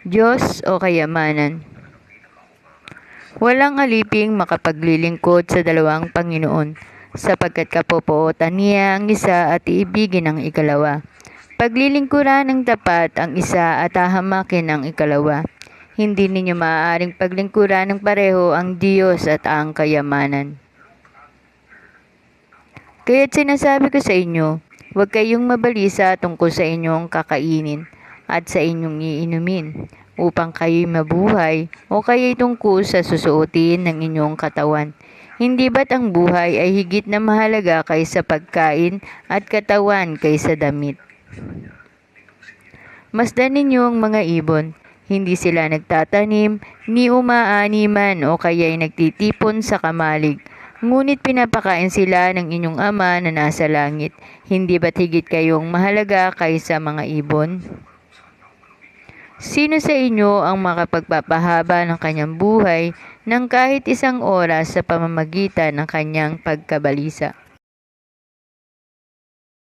Diyos o kayamanan. Walang aliping makapaglilingkod sa dalawang Panginoon, sapagkat kapupootan niya ang isa at iibigin ang ikalawa. Paglilingkuran ng tapat ang isa at hahamakin ang ikalawa. Hindi ninyo maaaring paglingkuran ng pareho ang Diyos at ang kayamanan. Kaya't sinasabi ko sa inyo, huwag kayong mabalisa tungkol sa inyong kakainin at sa inyong iinumin, upang kayo'y mabuhay, o kayo'y tungkol sa susuotin ng inyong katawan. Hindi ba't ang buhay ay higit na mahalaga kaysa pagkain at katawan kaysa damit? Masdan ninyo ang mga ibon. Hindi sila nagtatanim, ni umaaniman o kaya'y nagtitipon sa kamalig. Ngunit pinapakain sila ng inyong Ama na nasa langit. Hindi ba't higit kayong mahalaga kaysa mga ibon? Sino sa inyo ang makapagpapahaba ng kanyang buhay ng kahit isang oras sa pamamagitan ng kanyang pagkabalisa?